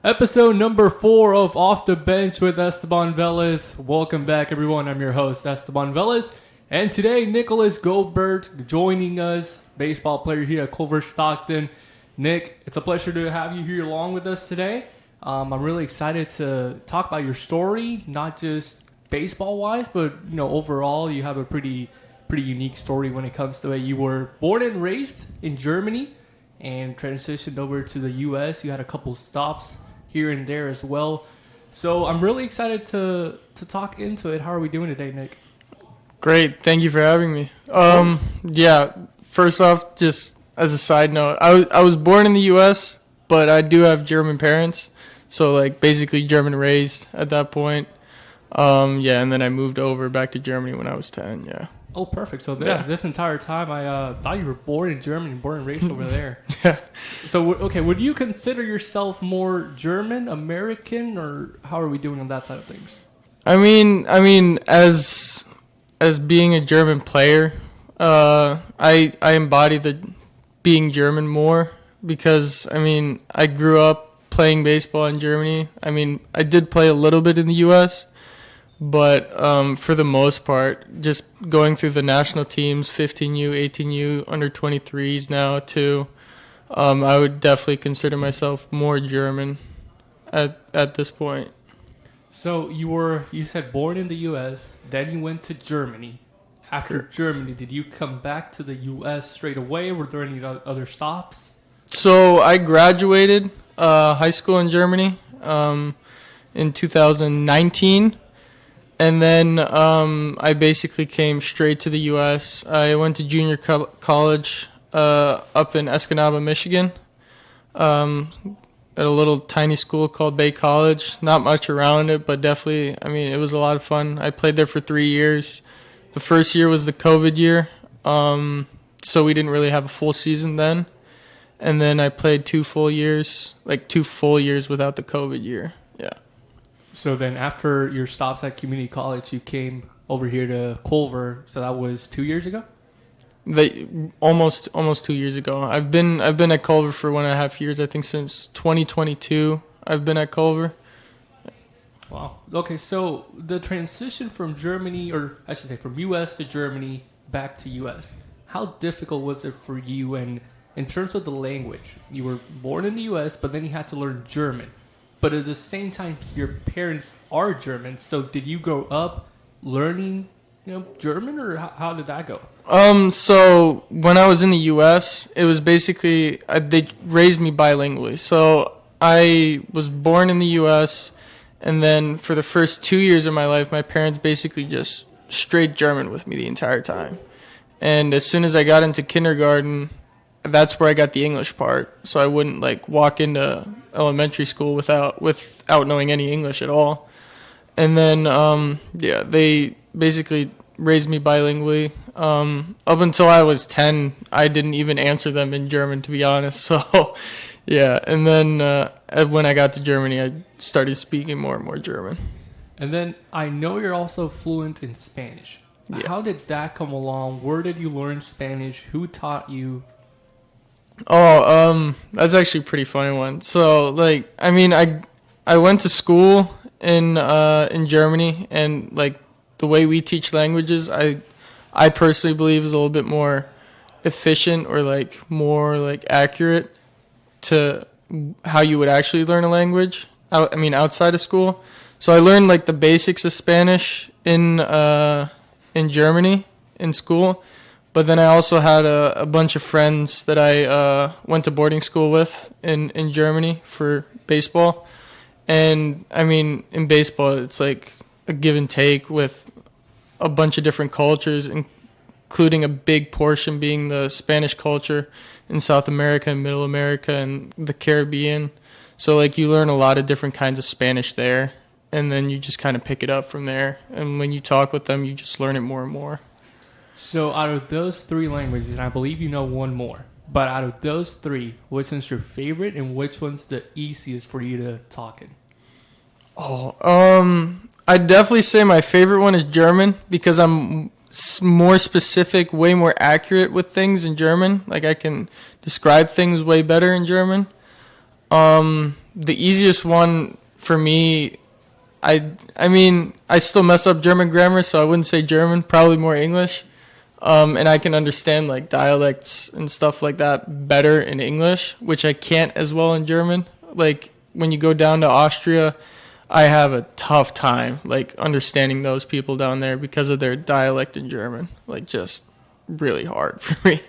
Episode number 4 of Off the Bench with Esteban Velez. Welcome back, everyone. I'm your host, Esteban Velez. And today, Nicholas Goebert joining us, baseball player here at Culver Stockton. Nick, it's a pleasure to have you here along with us today. I'm really excited to talk about your story, not just baseball-wise, but overall, you have a pretty unique story when it comes to it. You were born and raised in Germany and transitioned over to the U.S. You had a couple stops here and there as well. So I'm really excited to talk into it. How are we doing today, Nick? Great. Thank you for having me. First off, just as a side note, I was born in the U.S., but I do have German parents. So, basically German raised at that point. And then I moved over back to Germany when I was 10, yeah. Oh, perfect. So this entire time, I thought you were born in Germany, born and raised over there. Yeah. So, okay, would you consider yourself more German, American, or how are we doing on that side of things? I mean, as being a German player, I embody the being German more because, I grew up playing baseball in Germany. I did play a little bit in the U.S., but for the most part, just going through the national teams, 15U, 18U, under 23s now too, I would definitely consider myself more German at this point. So you said born in the U.S., then you went to Germany. After Germany, did you come back to the U.S. straight away? Were there any other stops? So I graduated high school in Germany in 2019. And then I basically came straight to the U.S. I went to junior college up in Escanaba, Michigan, at a little tiny school called Bay College. Not much around it, but definitely, it was a lot of fun. I played there for 3 years. The first year was the COVID year, so we didn't really have a full season then. And then I played 2 full years without the COVID year, yeah. So then after your stops at community college, you came over here to Culver. So that was 2 years ago? Almost 2 years ago. I've been at Culver for 1.5 years. I think since 2022 I've been at Culver. Wow. Okay, so the transition from Germany, or I should say from U.S. to Germany back to U.S., how difficult was it for you? And in terms of the language, you were born in the U.S., but then you had to learn German. But at the same time, your parents are German. So did you grow up learning, German, or how did that go? So when I was in the U.S., it was basically they raised me bilingually. So I was born in the U.S., and then for the first 2 years of my life, my parents basically just straight German with me the entire time. And as soon as I got into kindergarten, that's where I got the English part. So I wouldn't walk into elementary school without knowing any English at all. And then they basically raised me bilingually. Up until I was 10, I didn't even answer them in German, to be honest. So yeah, and then when I got to Germany, I started speaking more and more German. And then I know you're also fluent in Spanish. Yeah. How did that come along? Where did you learn Spanish? Who taught you? Oh, that's actually a pretty funny one. So, I went to school in Germany, and the way we teach languages, I personally believe is a little bit more efficient or more accurate to how you would actually learn a language. Outside of school. So I learned the basics of Spanish in Germany in school. But then I also had a bunch of friends that I went to boarding school with in Germany for baseball. And, in baseball, it's a give and take with a bunch of different cultures, including a big portion being the Spanish culture in South America and Middle America and the Caribbean. So, you learn a lot of different kinds of Spanish there, and then you just kind of pick it up from there. And when you talk with them, you just learn it more and more. So out of those 3 languages, and I believe you know one more, but out of those 3, which one's your favorite and which one's the easiest for you to talk in? I'd definitely say my favorite one is German because I'm more specific, way more accurate with things in German. I can describe things way better in German. The easiest one for me, I mean, I still mess up German grammar, so I wouldn't say German, probably more English. And I can understand like dialects and stuff like that better in English, which I can't as well in German. Like when you go down to Austria, I have a tough time like understanding those people down there because of their dialect in German. Like just really hard for me.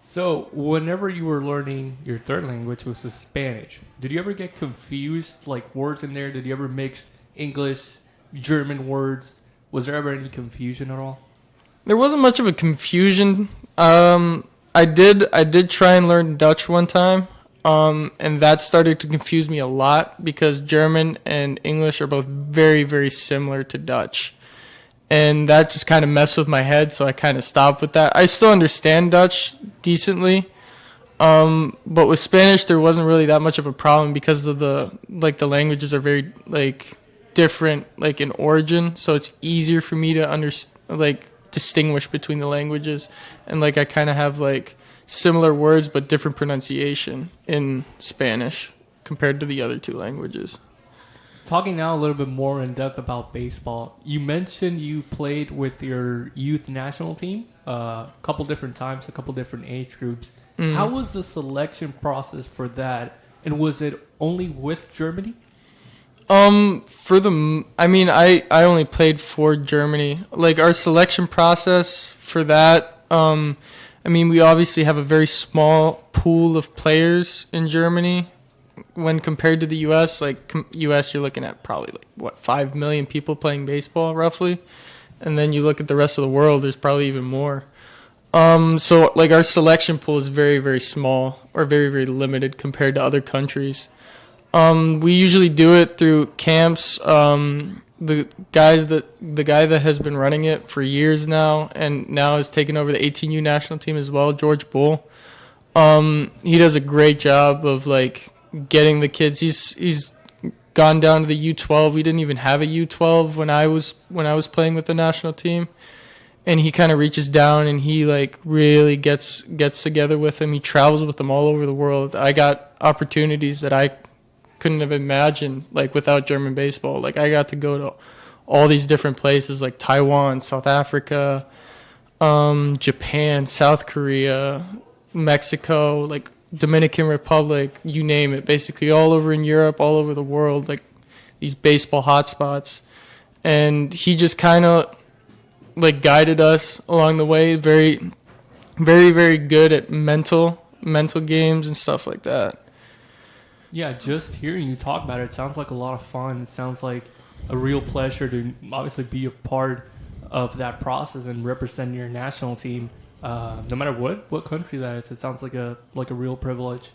So, whenever you were learning your third language, which was Spanish, did you ever get confused, like words in there? Did you ever mix English, German words? Was there ever any confusion at all? There wasn't much of a confusion. I did try and learn Dutch one time, and that started to confuse me a lot because German and English are both very, very similar to Dutch. And that just kind of messed with my head, so I kind of stopped with that. I still understand Dutch decently, but with Spanish there wasn't really that much of a problem because of the languages are very like different like in origin, so it's easier for me to distinguish between the languages, and like I kind of have like similar words but different pronunciation in Spanish compared to the other two languages. Talking now a little bit more in depth about baseball, you mentioned you played with your youth national team a couple different times, a couple different age groups. How was the selection process for that? And was it only with Germany? I only played for Germany. Like our selection process for that, we obviously have a very small pool of players in Germany when compared to the U.S. Like U.S., you're looking at probably 5 million people playing baseball roughly, and then you look at the rest of the world, there's probably even more. So like our selection pool is very, very small or very, very limited compared to other countries. We usually do it through camps. The guy that has been running it for years now and now has taken over the 18U national team as well, George Bull. He does a great job of like getting the kids. He's gone down to the U12. We didn't even have a U12 when I was playing with the national team. And he kind of reaches down and he like really gets together with them. He travels with them all over the world. I got opportunities that I couldn't have imagined like without German baseball. Like I got to go to all these different places like Taiwan, South Africa, Japan, South Korea, Mexico, like Dominican Republic, you name it. Basically all over in Europe, all over the world, like these baseball hotspots. And he just kind of like guided us along the way. Very, very, very good at mental games and stuff like that. Yeah, just hearing you talk about it sounds like a lot of fun. It sounds like a real pleasure to obviously be a part of that process and represent your national team, no matter what country that is. It sounds like a real privilege.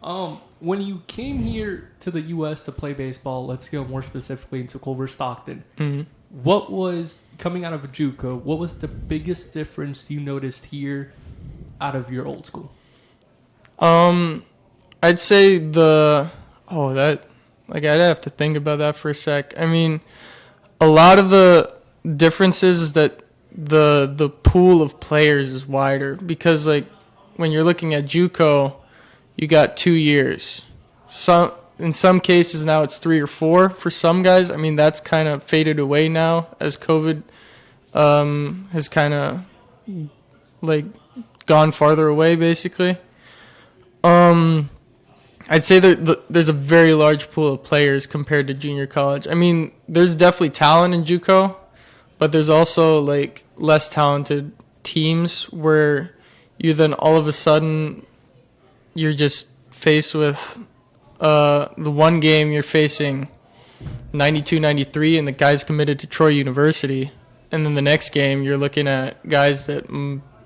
When you came here to the U.S. to play baseball, let's go more specifically into Culver Stockton. Mm-hmm. What was, coming out of JUCO, what was the biggest difference you noticed here out of your old school? I'd say I'd have to think about that for a sec. I mean, a lot of the differences is that the pool of players is wider because like when you're looking at JUCO, you got 2 years. In some cases now it's 3 or 4 for some guys. I mean, that's kind of faded away now as COVID has kind of like gone farther away basically. I'd say there's a very large pool of players compared to junior college. I mean, there's definitely talent in JUCO, but there's also like less talented teams where you then all of a sudden you're just faced with the one game you're facing 92-93 and the guy's committed to Troy University, and then the next game you're looking at guys that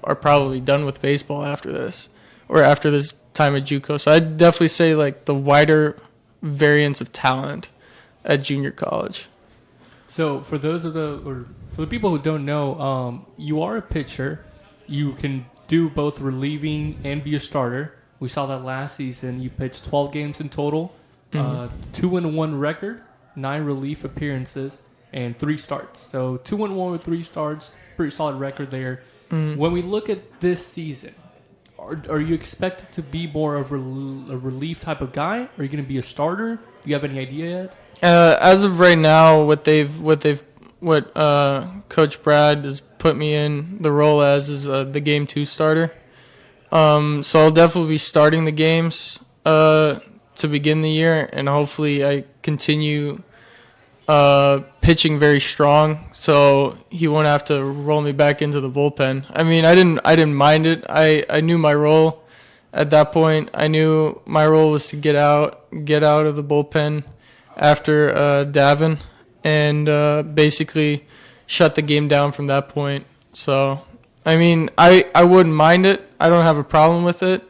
are probably done with baseball after this or after this time at JUCO. So I'd definitely say like the wider variance of talent at junior college. So for the people who don't know, you are a pitcher. You can do both relieving and be a starter. We saw that last season. You pitched 12 games in total, 2-1 record, 9 relief appearances, and 3 starts. So 2-1 with 3 starts, pretty solid record there. When we look at this season, are you expected to be more of a relief type of guy? Are you going to be a starter? Do you have any idea yet? As of right now, what Coach Brad has put me in the role as is the game 2 starter. So I'll definitely be starting the games to begin the year, and hopefully I continue pitching very strong, so he won't have to roll me back into the bullpen. I mean, I didn't mind it. I knew my role at that point. I knew my role was to get out of the bullpen after Davin, and basically shut the game down from that point. So, I mean, I wouldn't mind it. I don't have a problem with it.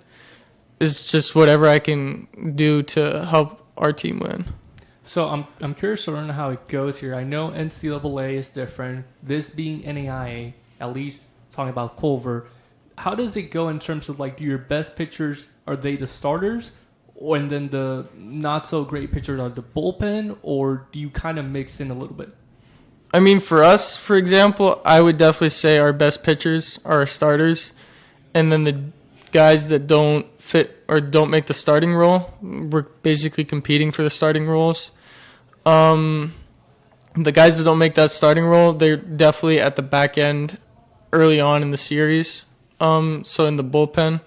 It's just whatever I can do to help our team win. So I'm curious to learn how it goes here. I know NCAA is different. This being NAIA, at least talking about Culver, how does it go in terms of like, do your best pitchers, are they the starters? And then the not so great pitchers are the bullpen, or do you kind of mix in a little bit? I mean, for us, for example, I would definitely say our best pitchers are our starters, and then the guys that don't fit or don't make the starting role, we're basically competing for the starting roles. The guys that don't make that starting role, they're definitely at the back end early on in the series, so in the bullpen,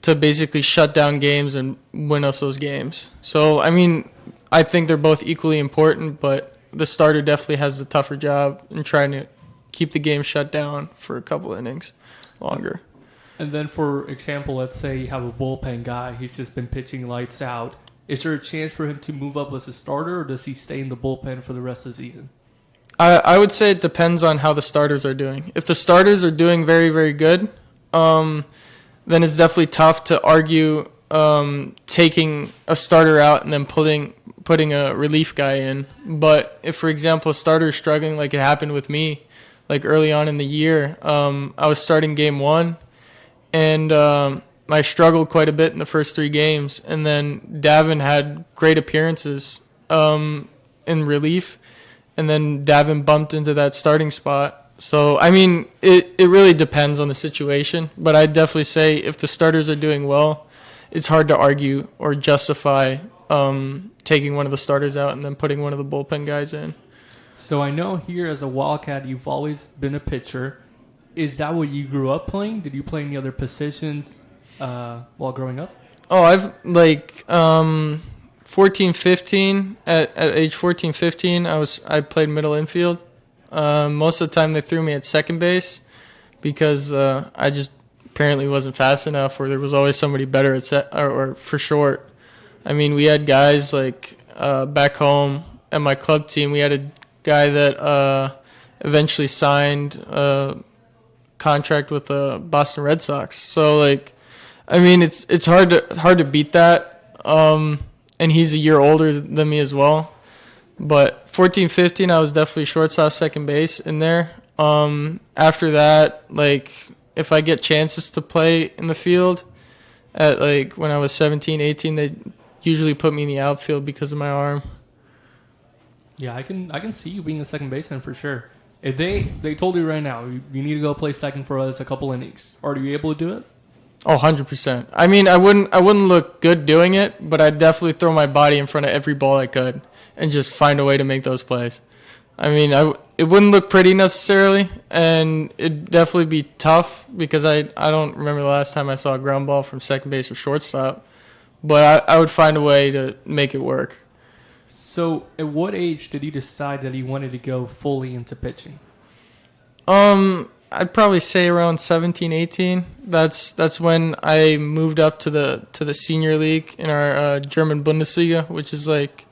to basically shut down games and win us those games. So, I mean, I think they're both equally important, but the starter definitely has the tougher job in trying to keep the game shut down for a couple innings longer. And then, for example, let's say you have a bullpen guy. He's just been pitching lights out. Is there a chance for him to move up as a starter, or does he stay in the bullpen for the rest of the season? I would say it depends on how the starters are doing. If the starters are doing very, very good, then it's definitely tough to argue taking a starter out and then putting a relief guy in. But if, for example, a starter is struggling like it happened with me, like early on in the year, I was starting game 1, and I struggled quite a bit in the first 3 games. And then Davin had great appearances in relief, and then Davin bumped into that starting spot. So, I mean, it really depends on the situation. But I'd definitely say if the starters are doing well, it's hard to argue or justify taking one of the starters out and then putting one of the bullpen guys in. So I know here as a Wildcat, you've always been a pitcher. Is that what you grew up playing? Did you play any other positions while growing up? Oh, I've 14, 15. At age 14, 15, I played middle infield. Most of the time they threw me at second base because I just apparently wasn't fast enough, or there was always somebody better at or for short. I mean, we had guys like back home at my club team. We had a guy that eventually signed a contract with the Boston Red Sox. So, like, I mean, it's hard to beat that. And he's a year older than me as well. But 14, 15, I was definitely shortstop, second base in there. After that, like, if I get chances to play in the field, at like when I was 17, 18, they usually put me in the outfield because of my arm. Yeah, I can see you being a second baseman for sure. If they told you right now, you need to go play second for us a couple innings, are you able to do it? Oh, 100%. I mean, I wouldn't look good doing it, but I'd definitely throw my body in front of every ball I could and just find a way to make those plays. I mean, it wouldn't look pretty necessarily, and it'd definitely be tough because I don't remember the last time I saw a ground ball from second base or shortstop, but I would find a way to make it work. So, at what age did you decide that you wanted to go fully into pitching? I'd probably say around 17, 18. That's when I moved up to the senior league in our German Bundesliga, which is like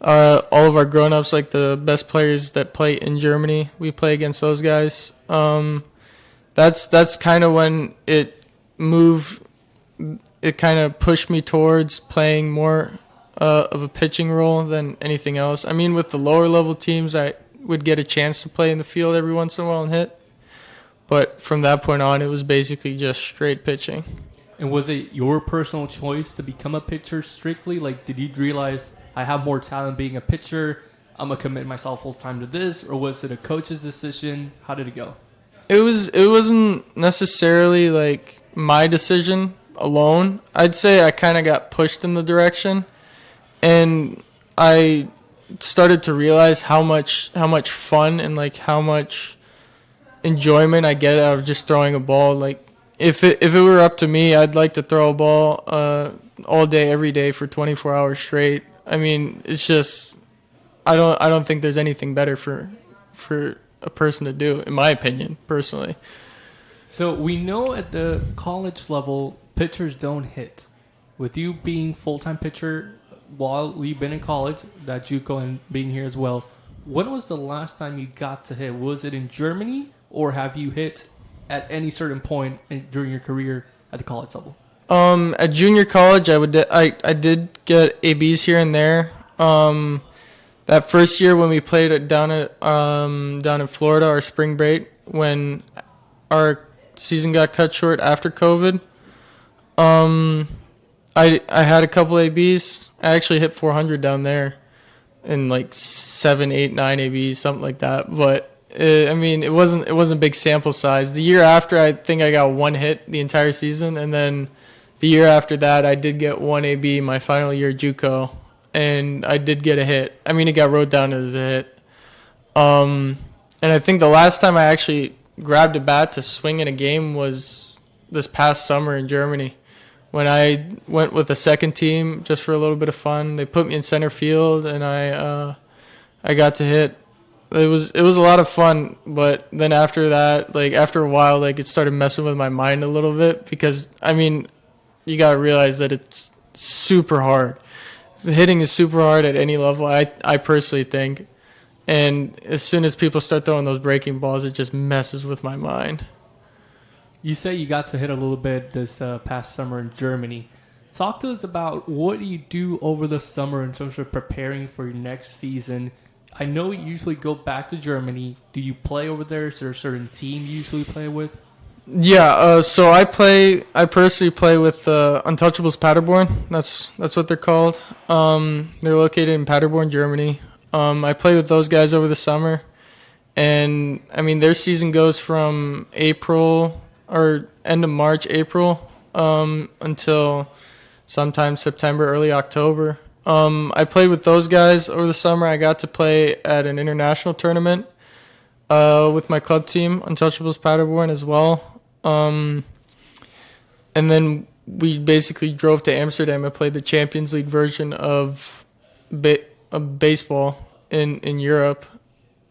all of our grown-ups, like the best players that play in Germany. We play against those guys. That's kind of when it moved. It kind of pushed me towards playing more of a pitching role than anything else. I mean, with the lower level teams, I would get a chance to play in the field every once in a while and hit. But from that point on, it was basically just straight pitching. And was it your personal choice to become a pitcher strictly? Like, did you realize I have more talent being a pitcher, I'm going to commit myself full time to this? Or was it a coach's decision? How did it go? It wasn't necessarily like my decision alone. I'd say I kind of got pushed in the direction, and I started to realize how much fun and like how much enjoyment I get out of just throwing a ball. Like if it were up to me, I'd like to throw a ball all day every day for 24 hours straight. I mean, it's just I don't think there's anything better for a person to do, in my opinion, personally. So we know at the college level, pitchers don't hit. With you being full-time pitcher while we've been in college, that JUCO and being here as well, when was the last time you got to hit? Was it in Germany, or have you hit at any certain point during your career at the college level? At junior college, I did get ABs here and there. That first year when we played it down in Florida, our spring break, when our season got cut short after COVID, I had a couple ABs. I actually hit 400 down there in like 7, 8, 9 ABs, something like that. But I mean, it wasn't a big sample size. The year after, I think I got one hit the entire season, and then the year after that, I did get one AB my final year JUCO, and I did get a hit. I mean, it got wrote down as a hit. And I think the last time I actually grabbed a bat to swing in a game was this past summer in Germany, when I went with the second team just for a little bit of fun. They put me in center field, and I got to hit. It was a lot of fun, but then after that, like after a while, like it started messing with my mind a little bit, because I mean, you gotta realize that it's super hard. Hitting is super hard at any level, I personally think. And as soon as people start throwing those breaking balls, it just messes with my mind. You say you got to hit a little bit this past summer in Germany. Talk to us about what you do over the summer in terms of preparing for your next season. I know you usually go back to Germany. Do you play over there? Is there a certain team you usually play with? Yeah, so I personally play with Untouchables Paderborn. That's what they're called. They're located in Paderborn, Germany. I played with those guys over the summer, and I mean their season goes from April or end of March, April, until sometime September, early October. I played with those guys over the summer. I got to play at an international tournament with my club team, Untouchables Paderborn, as well. And then we basically drove to Amsterdam and played the Champions League version of baseball in Europe.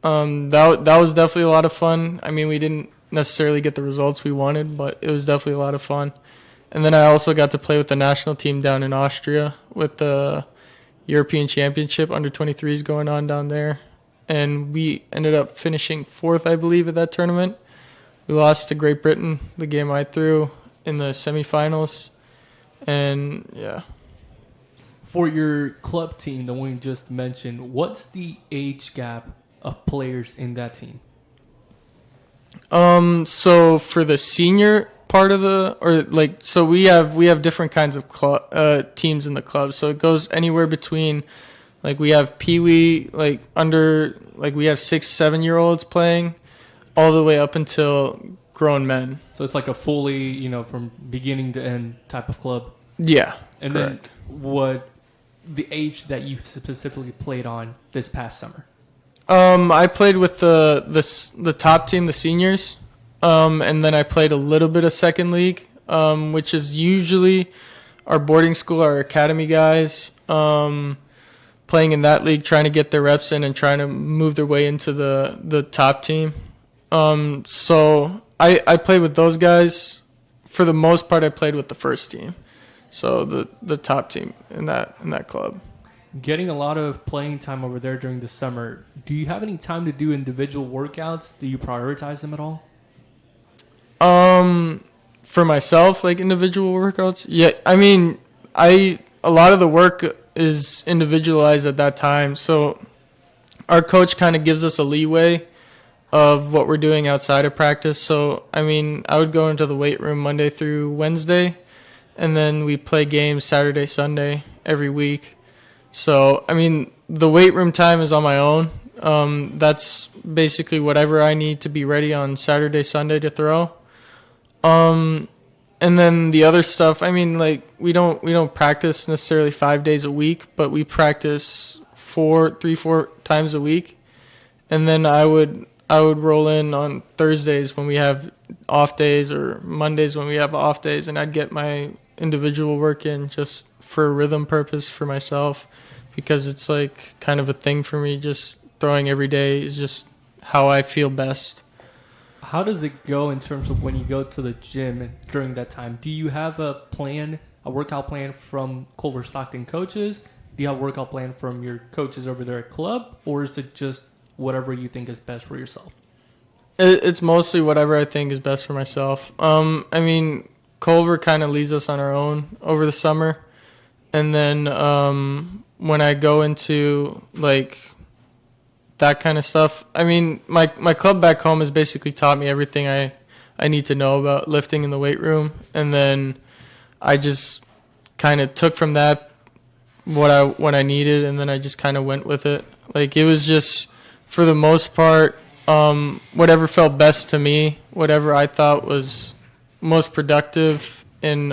That was definitely a lot of fun. I mean, we didn't necessarily get the results we wanted, but it was definitely a lot of fun. And then I also got to play with the national team down in Austria with the European Championship under-23s going on down there. And we ended up finishing fourth, I believe, at that tournament. We lost to Great Britain, the game I threw, in the semifinals. And, yeah. For your club team, the one you just mentioned, what's the age gap of players in that team? So for the senior part of so we have different kinds of teams in the club. So it goes anywhere between, like we have peewee, like under, like we have 6-7-year-olds playing, all the way up until grown men. So it's like a fully, from beginning to end type of club. Yeah, and correct. Then what the age that you specifically played on this past summer? I played with the top team, the seniors, and then I played a little bit of second league, which is usually our boarding school, our academy guys, playing in that league, trying to get their reps in and trying to move their way into the top team. So I played with those guys. For the most part, I played with the first team, so the top team in that club. Getting a lot of playing time over there during the summer, do you have any time to do individual workouts? Do you prioritize them at all? For myself, like individual workouts? Yeah, I mean, a lot of the work is individualized at that time, so our coach kind of gives us a leeway of what we're doing outside of practice. So, I mean, I would go into the weight room Monday through Wednesday, and then we play games Saturday, Sunday every week. So, I mean, the weight room time is on my own. That's basically whatever I need to be ready on Saturday, Sunday to throw. And then the other stuff, I mean, like we don't practice necessarily 5 days a week, but we practice 4 times a week. And then I would roll in on Thursdays when we have off days, or Mondays when we have off days, and I'd get my individual work in just for a rhythm purpose for myself, because it's like kind of a thing for me. Just throwing every day is just how I feel best. How does it go in terms of when you go to the gym during that time? Do you have a workout plan from Culver Stockton coaches? Do you have a workout plan from your coaches over there at club? Or is it just whatever you think is best for yourself? It's mostly whatever I think is best for myself. I mean, Culver kind of leaves us on our own over the summer. And then when I go into like that kind of stuff, I mean, my club back home has basically taught me everything I need to know about lifting in the weight room. And then I just kind of took from that what I needed, and then I just kind of went with it. Like, it was just, for the most part, whatever felt best to me, whatever I thought was most productive in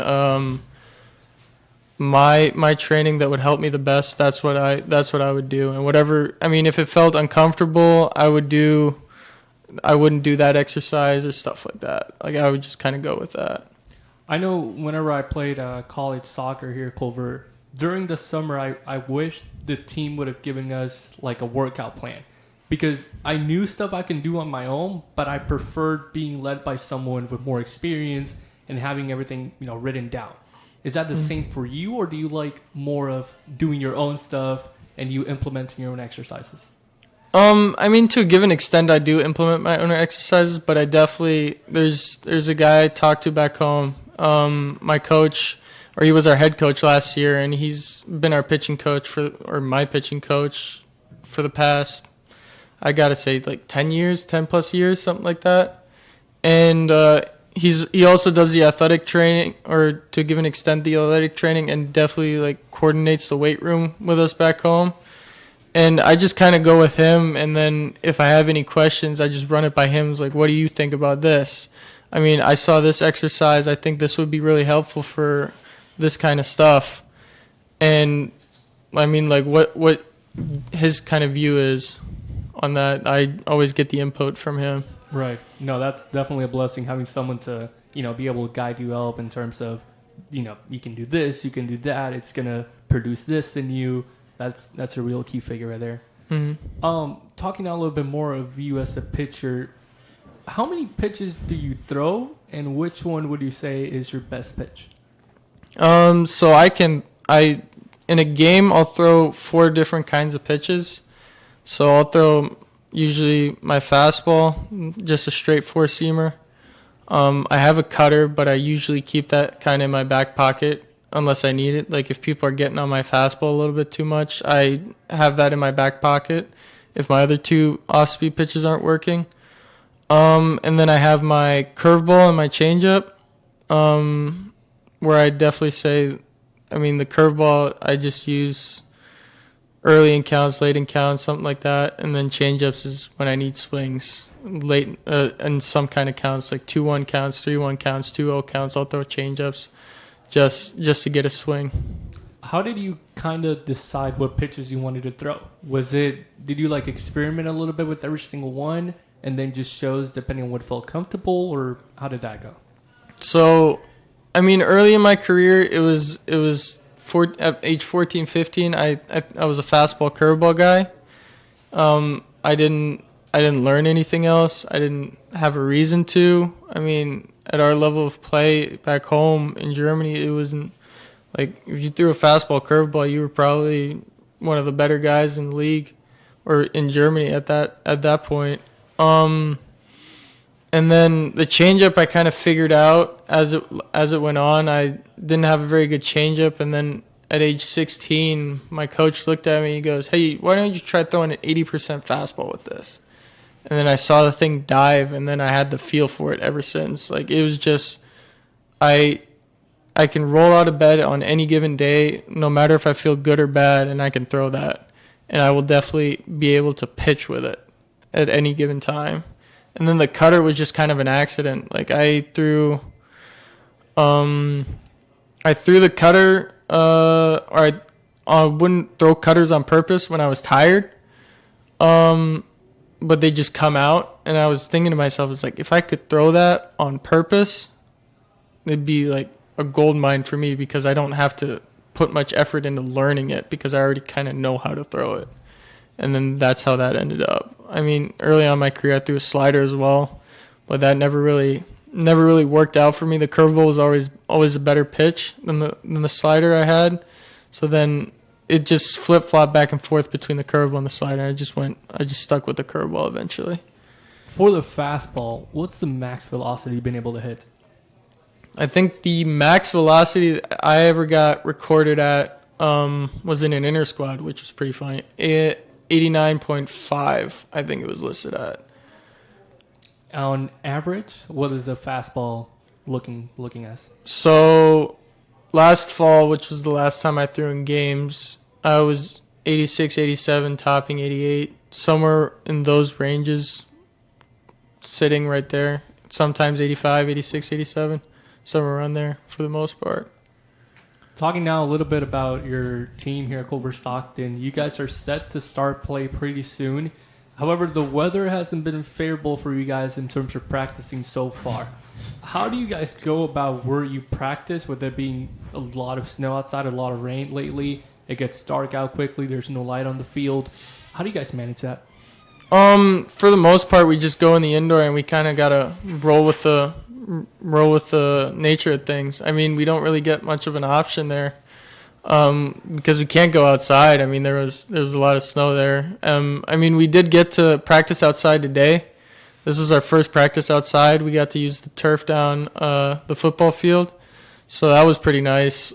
my training that would help me the best, that's what I would do. And whatever, I mean, if it felt uncomfortable, I wouldn't do that exercise or stuff like that. Like, I would just kind of go with that. I know whenever I played college soccer here at Culver, during the summer, I wish the team would have given us like a workout plan, because I knew stuff I can do on my own, but I preferred being led by someone with more experience and having everything, written down. Is that the same for you, or do you like more of doing your own stuff and you implementing your own exercises? I mean, to a given extent, I do implement my own exercises, but I definitely, there's a guy I talked to back home, my coach, or he was our head coach last year, and he's been our pitching coach my pitching coach for the past, I gotta say, like 10 plus years, something like that. And he also does the athletic training, or to give an extent the athletic training, and definitely like coordinates the weight room with us back home. And I just kind of go with him, and then if I have any questions, I just run it by him. It's like, what do you think about this? I mean, I saw this exercise. I think this would be really helpful for this kind of stuff. And I mean, like, what his kind of view is on that. I always get the input from him. Right. No, that's definitely a blessing, having someone to, be able to guide you up in terms of, you can do this, you can do that. It's going to produce this in you. That's a real key figure right there. Mm-hmm. Talking now a little bit more of you as a pitcher, how many pitches do you throw, and which one would you say is your best pitch? So in a game, I'll throw 4 different kinds of pitches. So I'll throw usually my fastball, just a straight 4-seamer. I have a cutter, but I usually keep that kind of in my back pocket unless I need it. Like, if people are getting on my fastball a little bit too much, I have that in my back pocket if my other 2 off-speed pitches aren't working. And then I have my curveball and my changeup, where I definitely say, I mean, the curveball I just use early in counts, late in counts, something like that. And then changeups is when I need swings late in some kind of counts, like 2-1 counts, 3-1 counts, 2-0 counts. I'll throw changeups just to get a swing. How did you kind of decide what pitches you wanted to throw? Did you like experiment a little bit with every single one and then just shows depending on what felt comfortable, or how did that go? So, I mean, early in my career, it was at age 14, 15, I was a fastball curveball guy. I didn't learn anything else. I didn't have a reason to. I mean, at our level of play back home in Germany, it wasn't like, if you threw a fastball curveball, you were probably one of the better guys in the league or in Germany at that point. And then the changeup I kind of figured out as it went on. I didn't have a very good changeup, and then at age 16, my coach looked at me. He goes, "Hey, why don't you try throwing an 80% fastball with this?" And then I saw the thing dive, and then I had the feel for it ever since. Like, it was just, I can roll out of bed on any given day, no matter if I feel good or bad, and I can throw that. and I will definitely be able to pitch with it at any given time. And then the cutter was just kind of an accident. Like I threw the cutter, or I wouldn't throw cutters on purpose when I was tired. But they just come out, and I was thinking to myself, it's like, if I could throw that on purpose, it'd be like a gold mine for me, because I don't have to put much effort into learning it, because I already kind of know how to throw it. And then that's how that ended up. I mean, early on in my career, I threw a slider as well, but that never really worked out for me. The curveball was always a better pitch than the slider I had. So then it just flip-flopped back and forth between the curveball and the slider. I just stuck with the curveball eventually. For the fastball, what's the max velocity you've been able to hit? I think the max velocity I ever got recorded at was in an inner squad, which was pretty funny. 89.5, I think it was listed at. On average, what is the fastball looking as? So last fall, which was the last time I threw in games, I was 86, 87, topping 88, somewhere in those ranges, sitting right there. Sometimes 85, 86, 87, somewhere around there for the most part. Talking now a little bit about your team here at Culver Stockton, you guys are set to start play pretty soon. However, the weather hasn't been favorable for you guys in terms of practicing so far. How do you guys go about where you practice, with there being a lot of snow outside, a lot of rain lately? It gets dark out quickly. There's no light on the field. How do you guys manage that? For the most part, we just go in the indoor, and we kind of gotta roll with the nature of things. I mean, we don't really get much of an option there, because we can't go outside. I mean, there was a lot of snow there. I mean, we did get to practice outside today. This was our first practice outside. We got to use the turf down the football field, so that was pretty nice.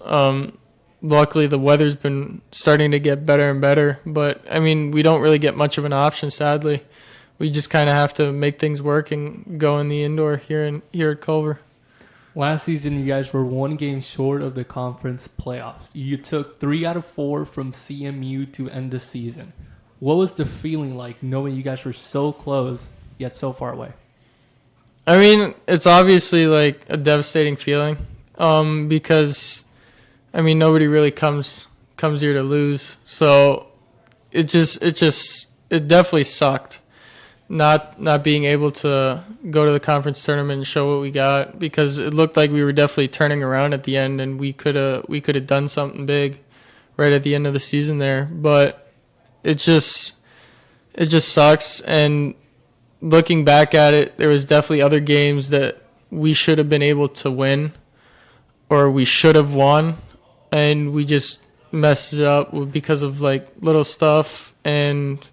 Luckily, the weather's been starting to get better and better, but I mean, we don't really get much of an option, sadly. We just kind of have to make things work and go in the indoor here at Culver. Last season, you guys were one game short of the conference playoffs. You took 3 out of 4 from CMU to end the season. What was the feeling like, knowing you guys were so close yet so far away? I mean, it's obviously like a devastating feeling, because I mean, nobody really comes here to lose. So it definitely sucked not being able to go to the conference tournament and show what we got, because it looked like we were definitely turning around at the end, and we could have done something big right at the end of the season there. But it just sucks. And looking back at it, there was definitely other games that we should have been able to win, or we should have won, and we just messed it up because of like little stuff, and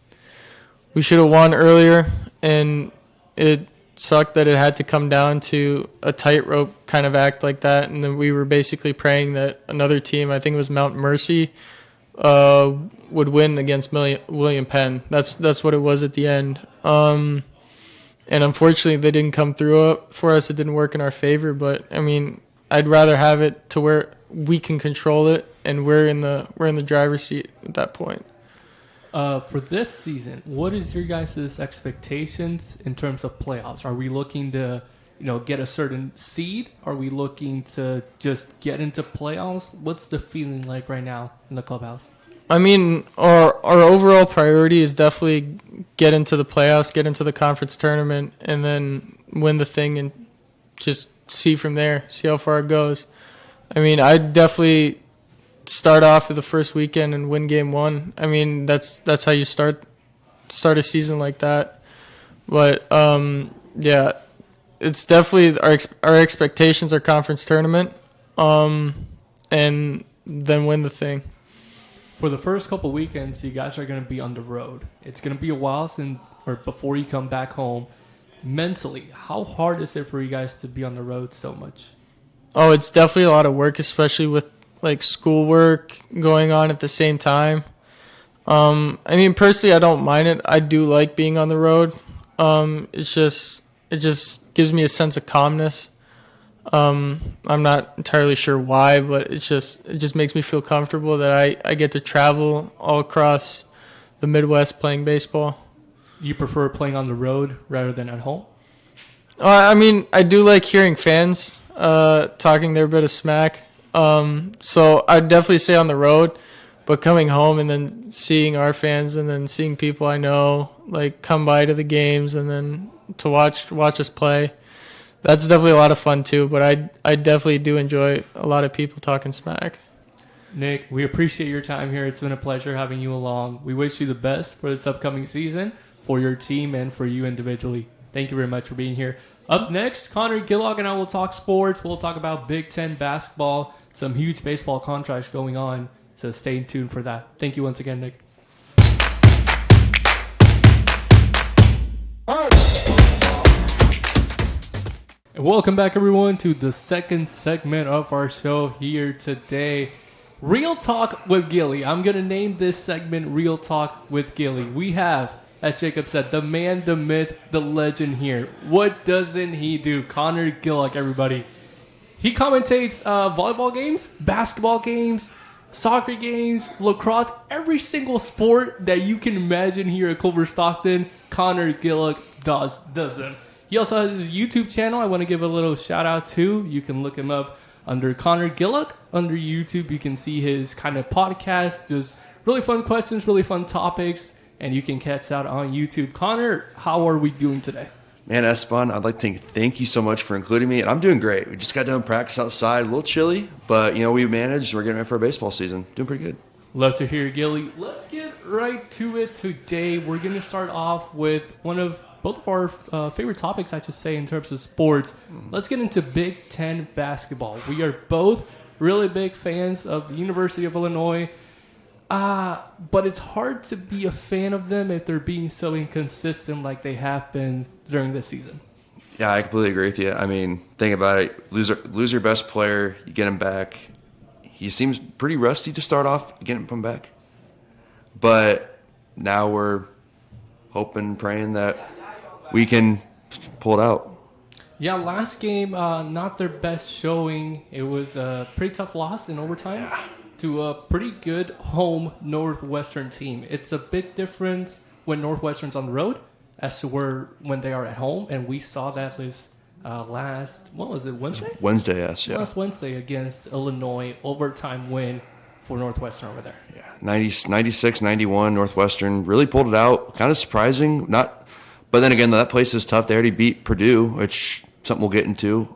we should have won earlier, and it sucked that it had to come down to a tightrope kind of act like that. And then we were basically praying that another team, I think it was Mount Mercy, would win against William Penn. That's what it was at the end. And unfortunately, they didn't come through for us. It didn't work in our favor. But I mean, I'd rather have it to where we can control it, and we're in the driver's seat at that point. For this season, what is your guys' expectations in terms of playoffs? Are we looking to, get a certain seed? Are we looking to just get into playoffs? What's the feeling like right now in the clubhouse? I mean, our overall priority is definitely get into the playoffs, get into the conference tournament, and then win the thing, and just see from there, see how far it goes. I mean, I'd definitely start off with the first weekend and win game 1. I mean, that's how you start a season like that. But yeah, it's definitely our expectations are conference tournament, and then win the thing. For the first couple weekends, you guys are going to be on the road. It's going to be a while before you come back home. Mentally, how hard is it for you guys to be on the road so much? Oh, it's definitely a lot of work, especially with like schoolwork going on at the same time. I mean, personally, I don't mind it. I do like being on the road. It just gives me a sense of calmness. I'm not entirely sure why, but it just makes me feel comfortable that I get to travel all across the Midwest playing baseball. You prefer playing on the road rather than at home? I mean, I do like hearing fans talking their bit of smack. So I'd definitely say on the road, but coming home and then seeing our fans and then seeing people I know like come by to the games and then to watch us play, that's definitely a lot of fun too. But I definitely do enjoy a lot of people talking smack. Nick, we appreciate your time here. It's been a pleasure having you along. We wish you the best for this upcoming season, for your team, and for you individually. Thank you very much for being here. Up next, Connor Gillock and I will talk sports. We'll talk about Big Ten basketball, some huge baseball contracts going on. So stay tuned for that. Thank you once again, Nick. And welcome back, everyone, to the second segment of our show here today. Real Talk with Gilly. I'm going to name this segment Real Talk with Gilly. We have, as Jacob said, the man, the myth, the legend here. What doesn't he do? Connor Gillock, everybody. He commentates volleyball games, basketball games, soccer games, lacrosse, every single sport that you can imagine here at Culver Stockton. Connor Gillock does them. He also has his YouTube channel I want to give a little shout out to. You can look him up under Connor Gillock. Under YouTube, you can see his kind of podcast, just really fun questions, really fun topics, and you can catch that on YouTube. Connor, how are we doing today? Man, Esteban, I'd like to thank you so much for including me. I'm doing great. We just got done practice outside, a little chilly, but we managed. We're getting ready for our baseball season. Doing pretty good. Love to hear, Gilly. Let's get right to it today. We're going to start off with one of both of our favorite topics, I should say, in terms of sports. Let's get into Big Ten basketball. We are both really big fans of the University of Illinois, but it's hard to be a fan of them if they're being so inconsistent like they have been during this season. Yeah, I completely agree with you. I mean, think about it. Lose your best player, you get him back. He seems pretty rusty to start off, getting him back. But now we're hoping, praying that we can pull it out. Yeah, last game, not their best showing. It was a pretty tough loss in overtime to a pretty good home Northwestern team. It's a big difference when Northwestern's on the road as to when they are at home, and we saw that this Wednesday? Wednesday, yes. Yeah. Last Wednesday against Illinois, overtime win for Northwestern over there. Yeah, 96-91, Northwestern really pulled it out. Kind of surprising. But then again, that place is tough. They already beat Purdue, which something we'll get into.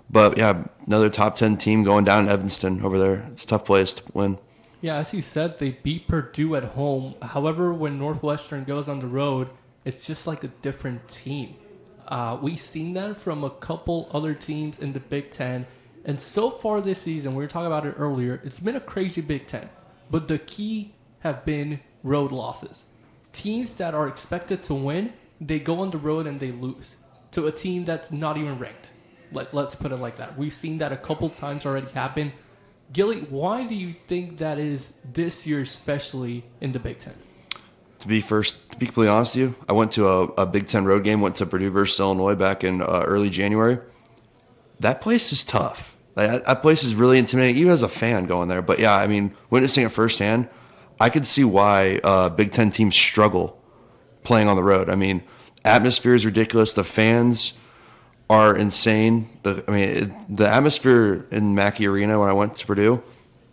But, yeah, another top 10 team going down in Evanston over there. It's a tough place to win. Yeah, as you said, they beat Purdue at home. However, when Northwestern goes on the road, it's just like a different team. We've seen that from a couple other teams in the Big Ten. And so far this season, we were talking about it earlier, it's been a crazy Big Ten. But the key have been road losses. Teams that are expected to win, they go on the road and they lose to a team that's not even ranked. Let's put it like that. We've seen that a couple times already happen. Gilly, why do you think that is this year, especially in the Big Ten? To be completely honest with you, I went to a Big Ten road game, went to Purdue versus Illinois back in early January. That place is tough. That place is really intimidating, even as a fan going there. But, yeah, I mean, witnessing it firsthand, I could see why Big Ten teams struggle playing on the road. I mean, atmosphere is ridiculous. The fans are insane. The atmosphere in Mackey Arena when I went to Purdue,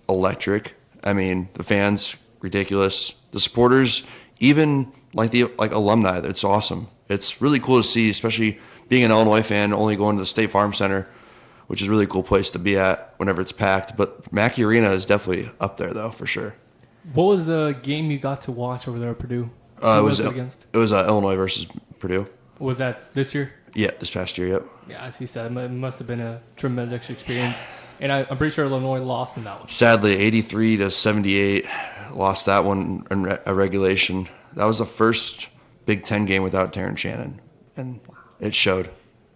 electric. I mean, the fans, ridiculous. The supporters, even like alumni, it's awesome. It's really cool to see, especially being an Illinois fan, only going to the State Farm Center, which is a really cool place to be at whenever it's packed. But Mackey Arena is definitely up there, though, for sure. What was the game you got to watch over there at Purdue? It was Illinois versus Purdue. Was that this year? Yeah, this past year, yep. Yeah, as you said, it must have been a tremendous experience. And I'm pretty sure Illinois lost in that one. Sadly, 83-78, lost that one in a regulation. That was the first Big Ten game without Terrence Shannon, and it showed.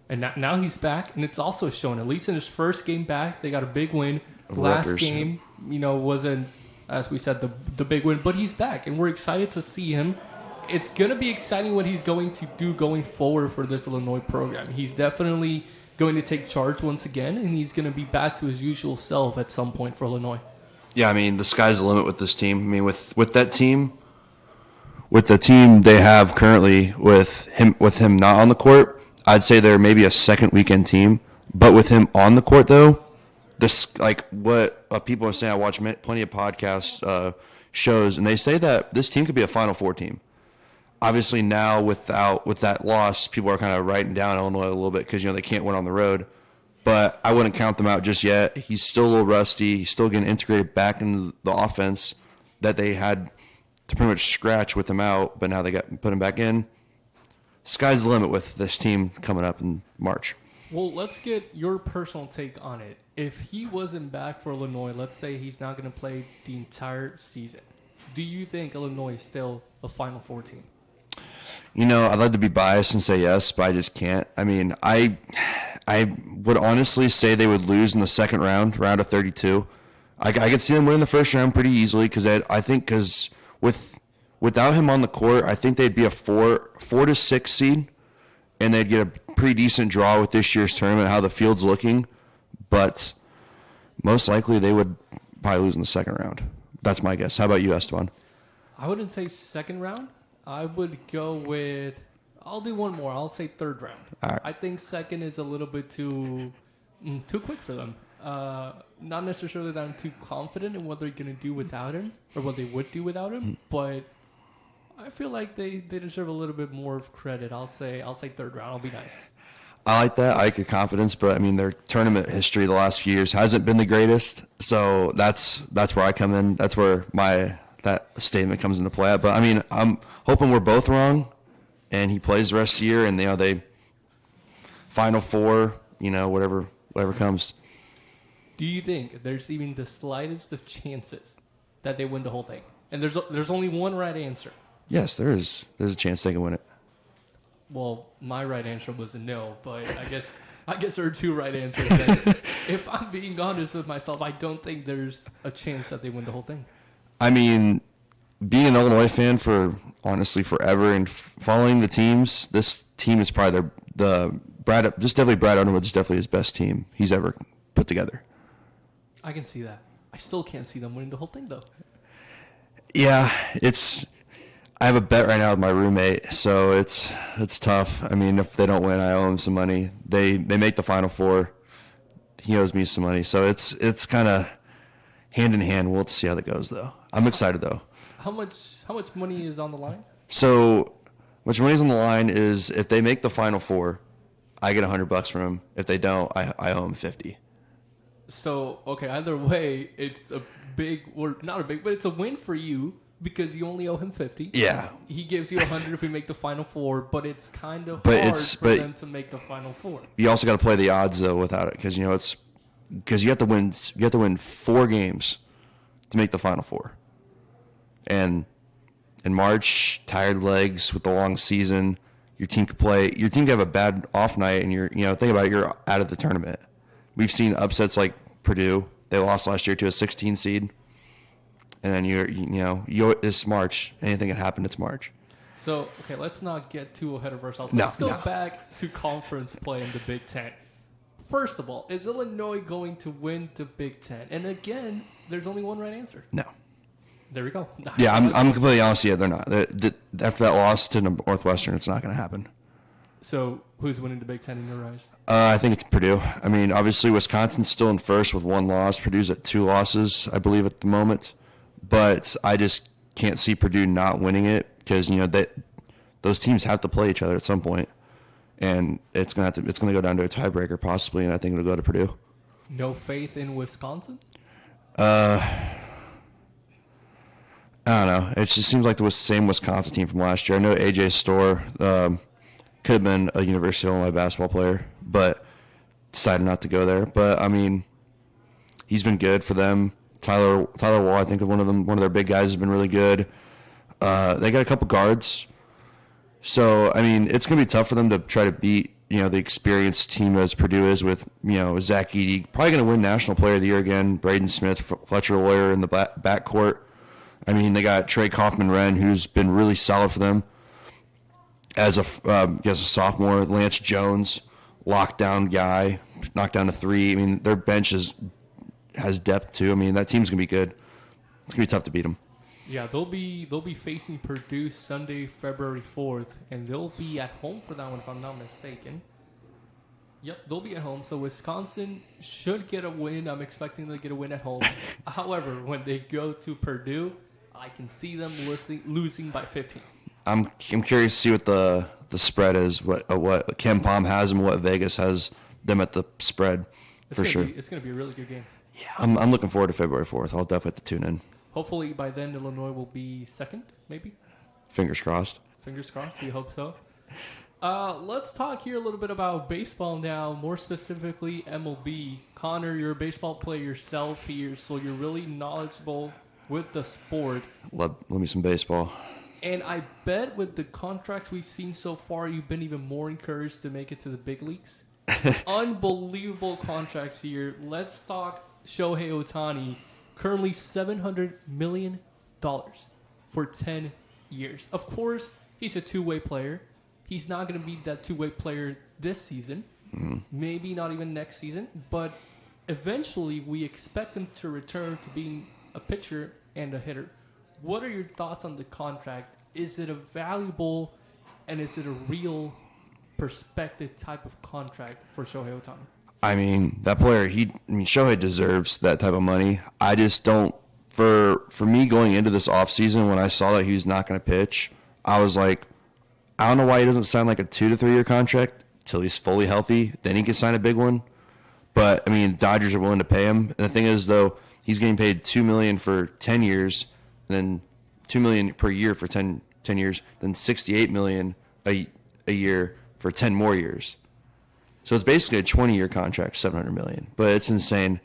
And now he's back, and it's also shown. At least in his first game back, they got a big win. Last game, wasn't, as we said, the big win, but he's back, and we're excited to see him. It's going to be exciting what he's going to do going forward for this Illinois program. He's definitely going to take charge once again, and he's going to be back to his usual self at some point for Illinois. Yeah, I mean, the sky's the limit with this team. I mean, with that team, with the team they have currently with him not on the court, I'd say they're maybe a second weekend team. But with him on the court, though, this like what people are saying. I watch plenty of podcast shows, and they say that this team could be a Final Four team. Obviously, now with that loss, people are kind of writing down Illinois a little bit because they can't win on the road. But I wouldn't count them out just yet. He's still a little rusty. He's still getting integrated back into the offense that they had to pretty much scratch with him out. But now they put him back in. Sky's the limit with this team coming up in March. Well, let's get your personal take on it. If he wasn't back for Illinois, let's say he's not going to play the entire season, do you think Illinois is still a Final Four team? I'd like to be biased and say yes, but I just can't. I mean, I would honestly say they would lose in the second round of 32. I could see them winning the first round pretty easily because without him on the court, I think they'd be a 4 to 6 seed, and they'd get a pretty decent draw with this year's tournament, how the field's looking. But most likely they would probably lose in the second round. That's my guess. How about you, Esteban? I wouldn't say second round. I would go with, I'll do one more. I'll say third round. All right. I think second is a little bit too quick for them. Not necessarily that I'm too confident in what they're going to do without him or what they would do without him, but I feel like they deserve a little bit more of credit. I'll say third round. I'll be nice. I like that. I like your confidence, but I mean their tournament history the last few years hasn't been the greatest. So that's where I come in. That's where that statement comes into play. But I mean, I'm hoping we're both wrong, and he plays the rest of the year, and they Final Four, whatever comes. Do you think there's even the slightest of chances that they win the whole thing? And there's only one right answer. Yes, there is. There's a chance they can win it. Well, my right answer was a no, but I guess there are two right answers. If I'm being honest with myself, I don't think there's a chance that they win the whole thing. I mean, being an Illinois fan for honestly forever and following the teams, this team is probably Brad Underwood's definitely his best team he's ever put together. I can see that. I still can't see them winning the whole thing, though. Yeah, I have a bet right now with my roommate, so it's tough. I mean, if they don't win, I owe him some money. They make the Final Four. He owes me some money, so it's kind of hand in hand. We'll see how that goes, though. I'm excited, though. How much money is on the line? So, much money's on the line is if they make the Final Four, I get $100 from him. If they don't, I owe him $50. So, okay, either way, it's a big, or not a big, but it's a win for you because you only owe him $50. Yeah. He gives you $100 if we make the Final Four, but it's kind of hard for them to make the Final Four. You also got to play the odds though without it because you have to win. You have to win 4 games to make the Final Four. And in March, tired legs with the long season, your team could have a bad off night, and think about it, you're out of the tournament. We've seen upsets like Purdue. They lost last year to a 16 seed. And then it's March. Anything can happen. It's March. So, okay, let's not get too ahead of ourselves. No, let's go back to conference play in the Big Ten. First of all, is Illinois going to win the Big Ten? And again, there's only one right answer. No. There we go. Yeah, I'm completely honest. Yeah, they're not. After that loss to Northwestern, it's not going to happen. So, who's winning the Big Ten in your eyes? I think it's Purdue. I mean, obviously, Wisconsin's still in first with 1 loss. Purdue's at 2 losses, I believe, at the moment. But I just can't see Purdue not winning it because those teams have to play each other at some point, and it's going to go down to a tiebreaker possibly, and I think it'll go to Purdue. No faith in Wisconsin? I don't know. It just seems like the same Wisconsin team from last year. I know AJ Storr could have been a University of Illinois basketball player, but decided not to go there. But I mean, he's been good for them. Tyler Wall, I think, one of their big guys, has been really good. They got a couple guards, so I mean, it's gonna be tough for them to try to beat the experienced team as Purdue is with Zach Edey, probably gonna win National Player of the Year again. Braden Smith, Fletcher Lawyer in the backcourt. I mean, they got Trey Kaufman-Renn, who's been really solid for them as a sophomore. Lance Jones, lockdown guy, knocked down a 3. I mean, their bench has depth too. I mean, that team's gonna be good. It's gonna be tough to beat them. Yeah, they'll be facing Purdue Sunday, February 4th, and they'll be at home for that one if I'm not mistaken. Yep, they'll be at home. So Wisconsin should get a win. I'm expecting them to get a win at home. However, when they go to Purdue, I can see them losing by 15. I'm curious to see what the spread is. What Ken Palm has and what Vegas has them at the spread for sure. It's gonna be a really good game. Yeah, I'm looking forward to February 4th. I'll definitely have to tune in. Hopefully by then Illinois will be second, maybe. Fingers crossed. Fingers crossed. We hope so. Let's talk here a little bit about baseball now, more specifically MLB. Connor, you're a baseball player yourself here, so you're really knowledgeable with the sport. Love me some baseball. And I bet with the contracts we've seen so far, you've been even more encouraged to make it to the big leagues. Unbelievable contracts here. Let's talk Shohei Ohtani, currently $700 million for 10 years. Of course, he's a two-way player. He's not going to be that two-way player this season, maybe not even next season, but eventually we expect him to return to being a pitcher and a hitter. What are your thoughts on the contract? Is it a valuable and is it a real perspective type of contract for Shohei Ohtani? I mean, that player, Shohei deserves that type of money. I just don't, for me going into this offseason, when I saw that he was not going to pitch, I was like, I don't know why he doesn't sign like a 2 to 3 year contract till he's fully healthy. Then he can sign a big one. But, I mean, Dodgers are willing to pay him. And the thing is, though, he's getting paid $2 million for 10 years, then $2 million per year for 10 years, then $68 million a year for 10 more years. So it's basically a 20-year contract, $700 million. But it's insane.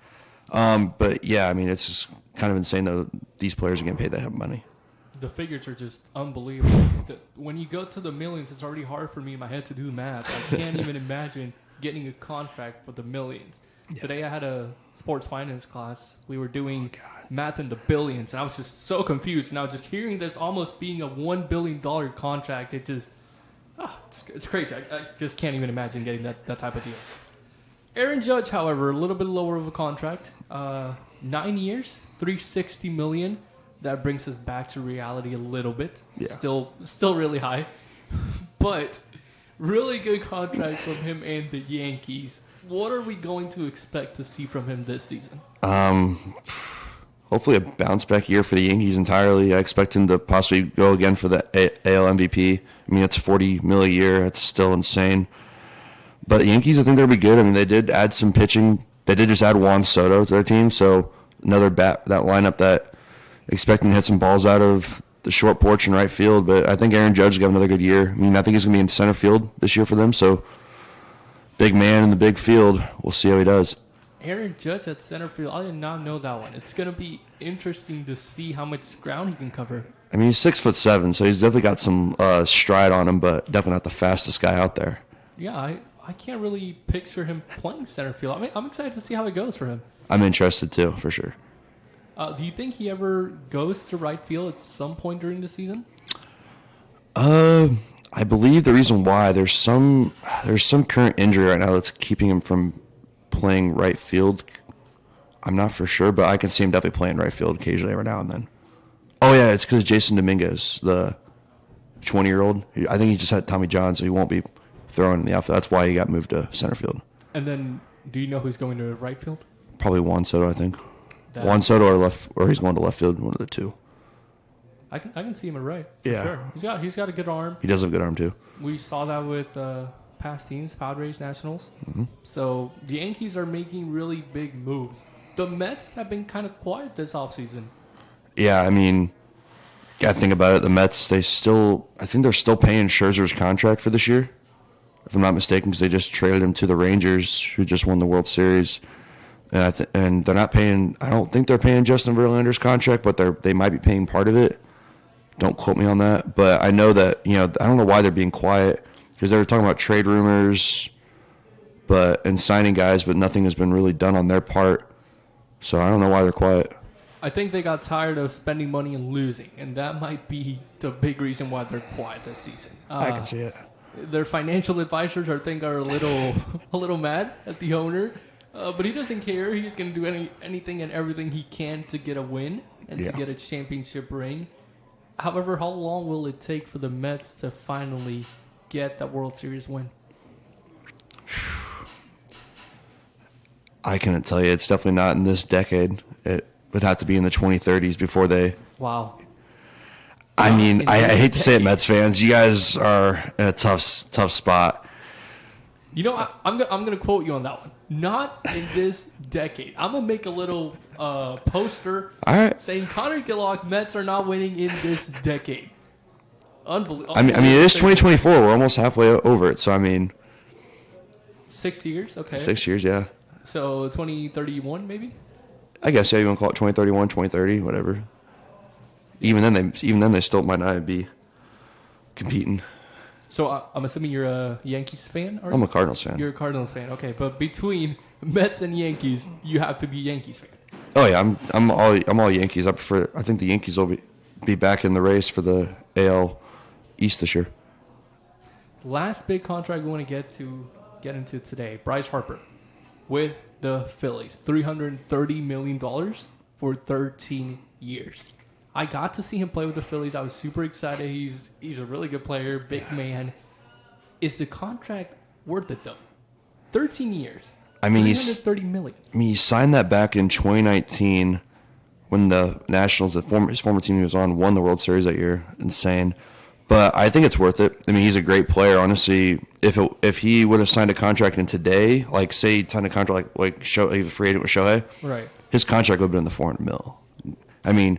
But, yeah, I mean, it's just kind of insane, though, these players are getting paid that type of money. The figures are just unbelievable. When you go to the millions, it's already hard for me in my head to do math. I can't even imagine getting a contract for the millions. Yeah. Today I had a sports finance class. We were doing math in the billions, and I was just so confused. Now just hearing this almost being a $1 billion contract, it just, it's crazy. I just can't even imagine getting that type of deal. Aaron Judge, however, a little bit lower of a contract. 9 years, $360 million. That brings us back to reality a little bit. Yeah. Still really high. But really good contract from him and the Yankees. What are we going to expect to see from him this season? Hopefully a bounce back year for the Yankees entirely. I expect him to possibly go again for the AL MVP. I mean, it's $40 million a year. That's still insane. But the Yankees, I think they'll be good. I mean, they did add some pitching. They did just add Juan Soto to their team. So another bat, that lineup that expecting to hit some balls out of the short porch and right field. But I think Aaron Judge will have another good year. I mean, I think he's going to be in center field this year for them. So big man in the big field. We'll see how he does. Aaron Judge at center field. I did not know that one. It's going to be interesting to see how much ground he can cover. I mean, he's 6'7", so he's definitely got some stride on him, but definitely not the fastest guy out there. Yeah, I can't really picture him playing center field. I mean, I'm excited to see how it goes for him. I'm interested too, for sure. Do you think he ever goes to right field at some point during the season? I believe the reason why there's some current injury right now that's keeping him from playing right field. I'm not for sure, but I can see him definitely playing right field occasionally every now and then. Oh yeah, it's because Jason Dominguez, the 20-year-old. I think he just had Tommy John, so he won't be throwing in the outfield. That's why he got moved to center field. And then, do you know who's going to right field? Probably Juan Soto, I think. Juan Soto or he's going to left field, one of the two. I can see him at right. Yeah, sure. He's got a good arm. He does have a good arm too. We saw that with past teams, Padres, Nationals. Mm-hmm. So the Yankees are making really big moves. The Mets have been kind of quiet this offseason. Yeah, I mean, gotta think about it. The Mets, I think they're still paying Scherzer's contract for this year, if I'm not mistaken, because they just traded him to the Rangers, who just won the World Series. And they're not paying. I don't think they're paying Justin Verlander's contract, but they might be paying part of it. Don't quote me on that, but I know that I don't know why they're being quiet, because they were talking about trade rumors, and signing guys, but nothing has been really done on their part. So I don't know why they're quiet. I think they got tired of spending money and losing, and that might be the big reason why they're quiet this season. I can see it. Their financial advisors, I think, are a little mad at the owner. But he doesn't care. He's going to do anything and everything he can to get a win. and to get a championship ring. However, how long will it take for the Mets to finally get that World Series win? I couldn't tell you. It's definitely not in this decade. It would have to be in the 2030s before they. Wow. I mean, I hate to say it, Mets fans. You guys are in a tough spot. You know, I'm gonna quote you on that one. Not in this decade. I'm gonna make a little poster saying Connor Gillock, Mets are not winning in this decade. Unbelievable. I mean, it is 2024. We're almost halfway over it. So I mean, 6 years. Okay. 6 years, yeah. So 2031, maybe. I guess you want to call it 2031, 2030, whatever. Even then, they still might not be competing. So I'm assuming you're a Yankees fan. I'm a Cardinals fan. You're a Cardinals fan, okay. But between Mets and Yankees, you have to be a Yankees fan. Oh yeah, I'm all Yankees. I think the Yankees will be back in the race for the AL East this year. Last big contract we want to get into today. Bryce Harper with the Phillies, $330 million for 13 years. I got to see him play with the Phillies. I was super excited. He's a really good player, big man. Is the contract worth it though? 13 years. I mean, $330 million. I mean, he signed that back in 2019 when the Nationals, his former team he was on, won the World Series that year. Insane. But I think it's worth it. I mean, he's a great player. Honestly, if he would have signed a contract in today, like say he signed a contract like he was a free agent with Shohei, right? His contract would have been in the $400 million. I mean,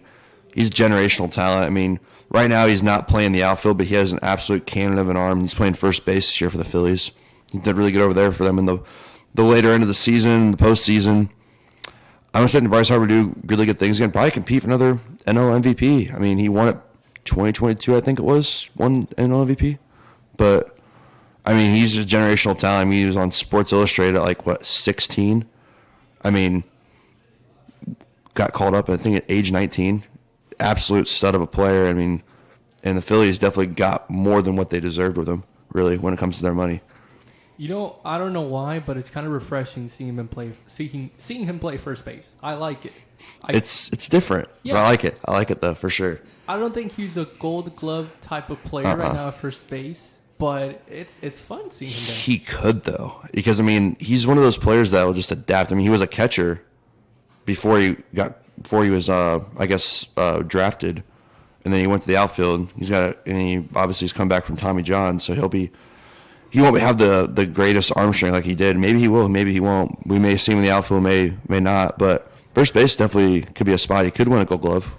he's generational talent. I mean, right now he's not playing the outfield, but he has an absolute cannon of an arm. He's playing first base this year for the Phillies. He did really good over there for them in the later end of the season, the postseason. I'm expecting Bryce Harper to do really good things again. Probably compete for another NL MVP. I mean, he won it 2022, I think it was, won NL MVP. But, I mean, he's a generational talent. I mean, he was on Sports Illustrated at, 16? I mean, got called up, I think, at age 19. Absolute stud of a player. I mean, and the Phillies definitely got more than what they deserved with him, really, when it comes to their money. You know, I don't know why, but it's kind of refreshing seeing him play first base. I like it. It's different. Yeah. I like it. I like it, though, for sure. I don't think he's a gold glove type of player right now at first base, but it's fun seeing him there. He could, though, because, I mean, he's one of those players that will just adapt. I mean, he was a catcher before he was, drafted, and then he went to the outfield. He obviously has come back from Tommy John, so he won't have the greatest arm strength like he did. Maybe he will, maybe he won't. We may see him in the outfield, may not. But first base definitely could be a spot. He could win a Gold Glove.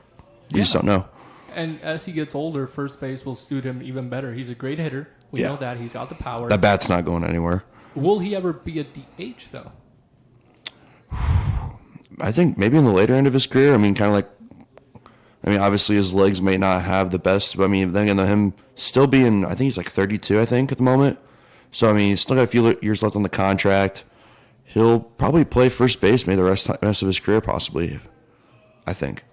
You just don't know. And as he gets older, first base will suit him even better. He's a great hitter. We know that. He's got the power. That bat's not going anywhere. Will he ever be a DH, though? I think maybe in the later end of his career. I mean, obviously his legs may not have the best, but I mean, then again, him still being, I think he's 32, I think, at the moment. So, I mean, he's still got a few years left on the contract. He'll probably play first base maybe the rest of his career, possibly, I think.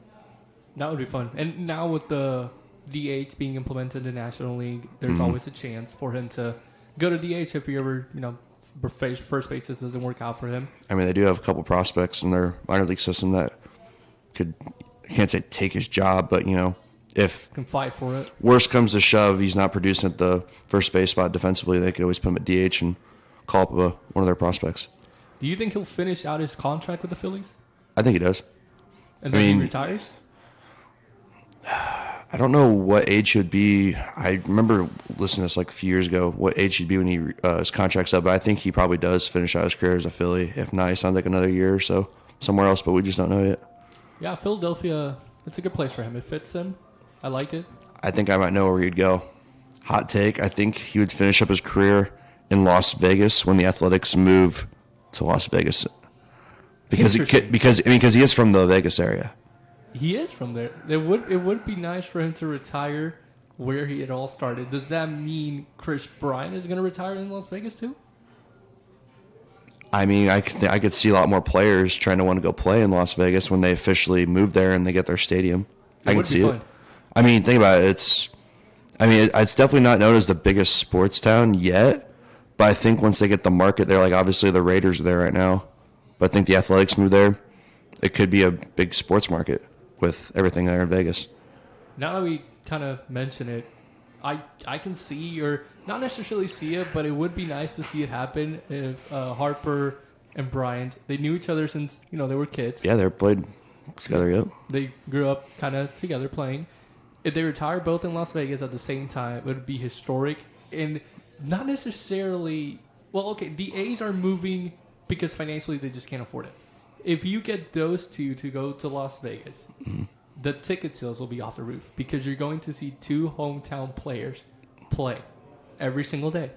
That would be fun. And now with the DH being implemented in the National League, there's always a chance for him to go to DH if he ever, first base just doesn't work out for him. I mean, they do have a couple prospects in their minor league system that could, I can't say take his job, but, if can fight for it. Worst comes to shove, he's not producing at the first base spot defensively, they could always put him at DH and call up one of their prospects. Do you think he'll finish out his contract with the Phillies? I think he does. And then he retires? I don't know what age he would be. I remember listening to this a few years ago, what age he'd be when his contract's up, but I think he probably does finish out his career as a Philly. If not, he sounds like another year or so somewhere else, but we just don't know yet. Yeah, Philadelphia, it's a good place for him. It fits him. I like it. I think I might know where he'd go. Hot take, I think he would finish up his career in Las Vegas when the Athletics move to Las Vegas. Because he is from the Vegas area. He is from there. It would be nice for him to retire where it all started. Does that mean Chris Bryant is going to retire in Las Vegas too? I mean, I could see a lot more players trying to want to go play in Las Vegas when they officially move there and they get their stadium. I can see it. I mean, think about it. It's definitely not known as the biggest sports town yet, but I think once they get the market there, obviously the Raiders are there right now, but I think the Athletics move there, it could be a big sports market with everything there in Vegas. Now that we kind of mention it, I can see, or not necessarily see it, but it would be nice to see it happen if Harper and Bryant, they knew each other since, they were kids. Yeah, they played together, yep. They grew up kind of together playing. If they retire both in Las Vegas at the same time, it would be historic. And not necessarily... Well, okay, the A's are moving because financially they just can't afford it. If you get those two to go to Las Vegas, the ticket sales will be off the roof because you're going to see two hometown players play every single day.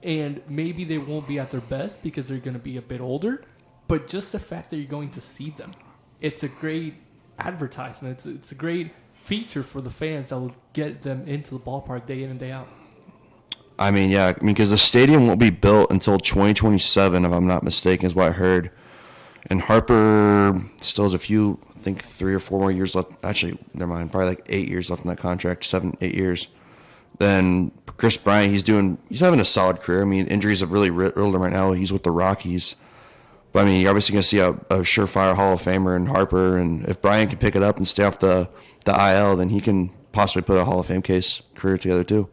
And maybe they won't be at their best because they're going to be a bit older, but just the fact that you're going to see them, it's a great advertisement. It's a great feature for the fans that will get them into the ballpark day in and day out. I mean, yeah, because the stadium won't be built until 2027, if I'm not mistaken, is what I heard. And Harper still has a few, I think 3 or 4 more years left. Actually, never mind, probably like 8 years left in that contract, 7, 8 years. Then Chris Bryant, he's having a solid career. I mean, injuries have really riddled him right now. He's with the Rockies. But, I mean, you're obviously going to see a surefire Hall of Famer in Harper. And if Bryant can pick it up and stay off the IL, then he can possibly put a Hall of Fame case career together too.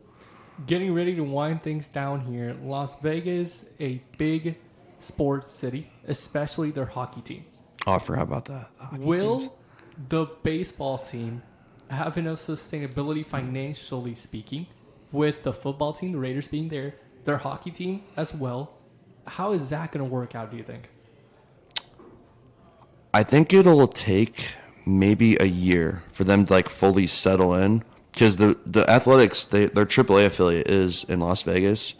Getting ready to wind things down here. Las Vegas, a big sports city, especially their hockey team. Oh, I forgot about that. Will the baseball team have enough sustainability financially speaking with the football team, the Raiders being there, their hockey team as well? How is that going to work out, do you think? I think it'll take maybe a year for them to like fully settle in. Because the Athletics, their AAA affiliate is in Las Vegas,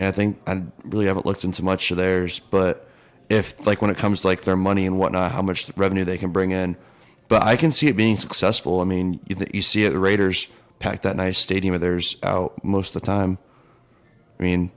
and I think I really haven't looked into much of theirs. But if like when it comes to like their money and whatnot, how much revenue they can bring in, but I can see it being successful. I mean, you see it, the Raiders pack that nice stadium of theirs out most of the time. I mean,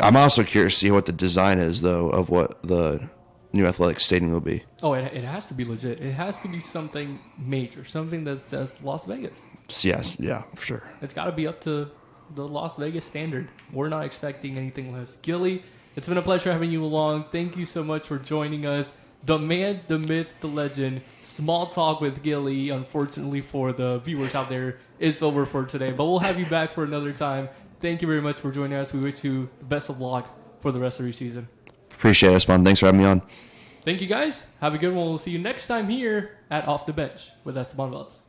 I'm also curious to see what the design is though of what the new Athletic Stadium will be. Oh, it has to be legit. It has to be something major, something that says Las Vegas. Yes, yeah, for sure. It's got to be up to the Las Vegas standard. We're not expecting anything less. Gilly, it's been a pleasure having you along. Thank you so much for joining us. The man, the myth, the legend. Small talk with Gilly, unfortunately for the viewers out there, is over for today. But we'll have you back for another time. Thank you very much for joining us. We wish you the best of luck for the rest of your season. Appreciate it, Esteban. Thanks for having me on. Thank you, guys. Have a good one. We'll see you next time here at Off the Bench with Esteban Velez.